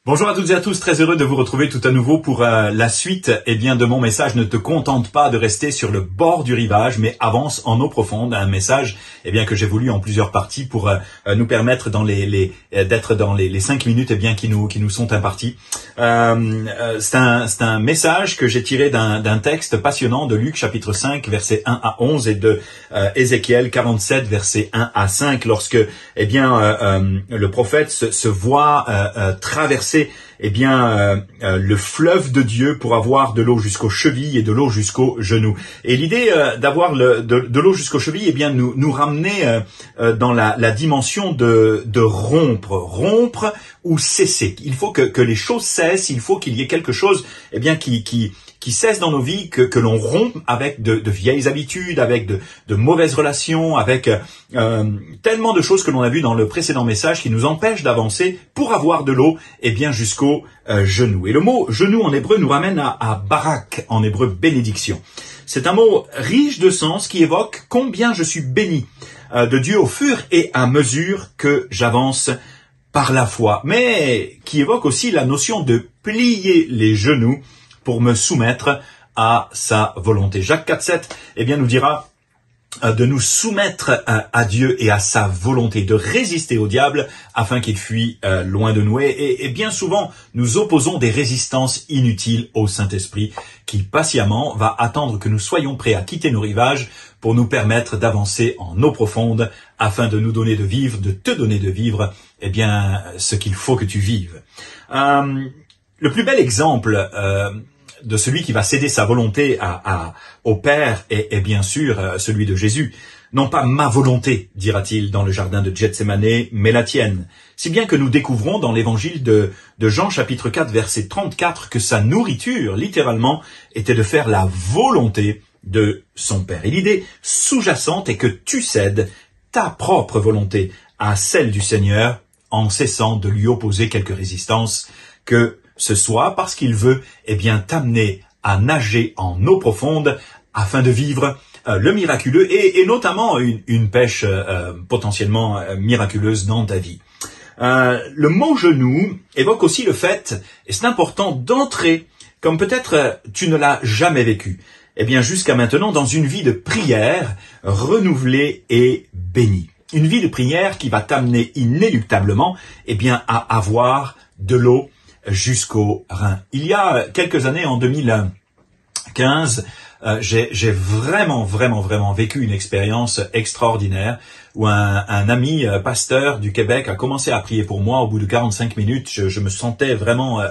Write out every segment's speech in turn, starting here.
Bonjour à toutes et à tous, très heureux de vous retrouver tout à nouveau pour la suite de mon message. Ne te contente pas de rester sur le bord du rivage, mais avance en eau profonde. Un message que j'ai voulu en plusieurs parties pour nous permettre d'être dans les 5 minutes qui nous sont imparties. C'est un message que j'ai tiré d'un texte passionnant de Luc chapitre 5 versets 1 à 11 et de Ézéchiel 47 versets 1 à 5 lorsque le prophète se voit traverser le fleuve de Dieu pour avoir de l'eau jusqu'aux chevilles et de l'eau jusqu'aux genoux. Et l'idée d'avoir de l'eau jusqu'aux chevilles, nous ramener dans la dimension de rompre ou cesser. Il faut que les choses cessent, il faut qu'il y ait quelque chose qui cesse dans nos vies, que l'on rompe avec de vieilles habitudes, avec de mauvaises relations, avec tellement de choses que l'on a vues dans le précédent message qui nous empêchent d'avancer pour avoir de l'eau jusqu'aux genoux. Et le mot genou en hébreu nous ramène à barak, en hébreu bénédiction. C'est un mot riche de sens qui évoque combien je suis béni de Dieu au fur et à mesure que j'avance par la foi, mais qui évoque aussi la notion de plier les genoux pour me soumettre à sa volonté. Jacques 4,7 nous dira de nous soumettre à Dieu et à sa volonté, de résister au diable afin qu'il fuit loin de nous. Et bien souvent, nous opposons des résistances inutiles au Saint-Esprit qui patiemment va attendre que nous soyons prêts à quitter nos rivages pour nous permettre d'avancer en eau profonde afin de nous donner de vivre, de te donner de vivre ce qu'il faut que tu vives. Le plus bel exemple de celui qui va céder sa volonté au Père est bien sûr celui de Jésus. Non pas ma volonté, dira-t-il dans le jardin de Gethsémanée, mais la tienne. Si bien que nous découvrons dans l'évangile de Jean chapitre 4 verset 34 que sa nourriture, littéralement, était de faire la volonté de son Père. Et l'idée sous-jacente est que tu cèdes ta propre volonté à celle du Seigneur en cessant de lui opposer quelques résistances, que ce soit parce qu'il veut t'amener à nager en eau profonde afin de vivre le miraculeux et notamment une pêche potentiellement miraculeuse dans ta vie. Le mot genou évoque aussi le fait, et c'est important, d'entrer, comme peut-être tu ne l'as jamais vécu, jusqu'à maintenant dans une vie de prière renouvelée et bénie. Une vie de prière qui va t'amener inéluctablement à avoir de l'eau jusqu'aux reins. Il y a quelques années, en 2015, j'ai vraiment vécu une expérience extraordinaire où un ami pasteur du Québec a commencé à prier pour moi. Au bout de 45 minutes, je me sentais vraiment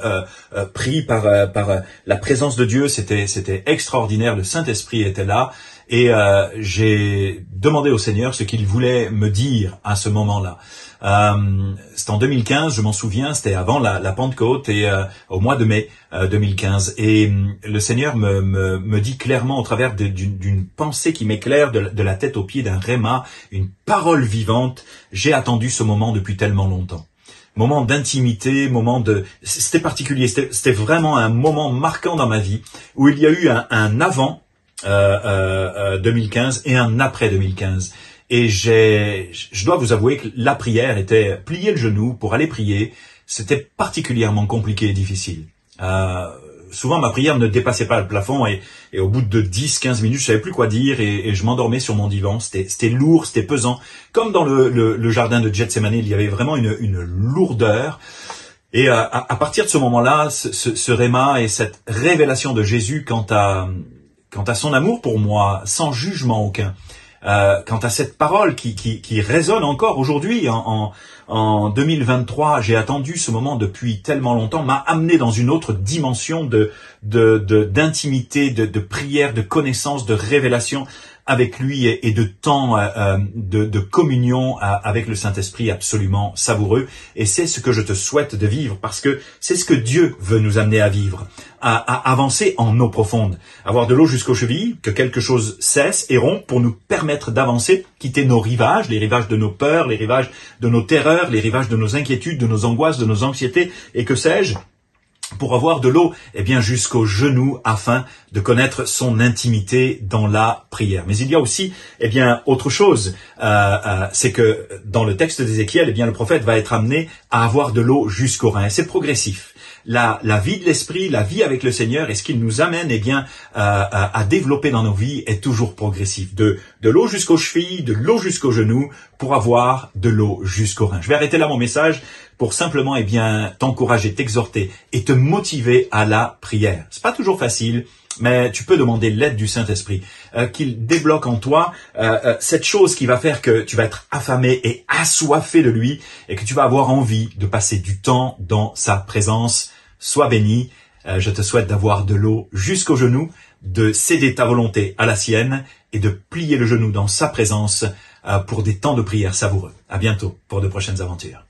pris par la présence de Dieu. C'était extraordinaire. Le Saint-Esprit était là. Et j'ai demandé au Seigneur ce qu'il voulait me dire à ce moment-là. C'était en 2015, je m'en souviens, c'était avant la Pentecôte et au mois de mai 2015. Et le Seigneur me dit clairement au travers d'une pensée qui m'éclaire de la tête aux pieds d'un réma, une parole vivante. J'ai attendu ce moment depuis tellement longtemps. Moment d'intimité, c'était particulier, c'était vraiment un moment marquant dans ma vie où il y a eu un avant 2015 et un après 2015. Et je dois vous avouer que la prière était plier le genou pour aller prier. C'était particulièrement compliqué et difficile. Souvent, ma prière ne dépassait pas le plafond et au bout de 10-15 minutes, je savais plus quoi dire et je m'endormais sur mon divan. C'était lourd, c'était pesant. Comme dans le jardin de Gethsémanée, il y avait vraiment une lourdeur. Et à partir de ce moment-là, ce réma et cette révélation de Jésus quant à son amour pour moi, sans jugement aucun, quant à cette parole qui résonne encore aujourd'hui en 2023, j'ai attendu ce moment depuis tellement longtemps, m'a amené dans une autre dimension d'intimité, de prière, de connaissance, de révélation avec lui et de temps de communion avec le Saint-Esprit absolument savoureux. Et c'est ce que je te souhaite de vivre, parce que c'est ce que Dieu veut nous amener à vivre, à avancer en eau profonde, avoir de l'eau jusqu'aux chevilles, que quelque chose cesse et rompe pour nous permettre d'avancer, quitter nos rivages, les rivages de nos peurs, les rivages de nos terreurs, les rivages de nos inquiétudes, de nos angoisses, de nos anxiétés, et que sais-je, pour avoir de l'eau jusqu'aux genoux afin de connaître son intimité dans la prière. Mais il y a aussi autre chose, c'est que dans le texte d'Ézéchiel, le prophète va être amené à avoir de l'eau jusqu'aux reins. Et c'est progressif. La vie de l'esprit, la vie avec le Seigneur et ce qu'il nous amène à développer dans nos vies est toujours progressif. De l'eau jusqu'aux chevilles, de l'eau jusqu'aux genoux pour avoir de l'eau jusqu'aux reins. Je vais arrêter là mon message pour simplement t'encourager, t'exhorter et te motiver à la prière. C'est pas toujours facile, mais tu peux demander l'aide du Saint-Esprit, qu'il débloque en toi cette chose qui va faire que tu vas être affamé et assoiffé de lui et que tu vas avoir envie de passer du temps dans sa présence. Sois béni, je te souhaite d'avoir de l'eau jusqu'aux genoux, de céder ta volonté à la sienne et de plier le genou dans sa présence pour des temps de prière savoureux. À bientôt pour de prochaines aventures.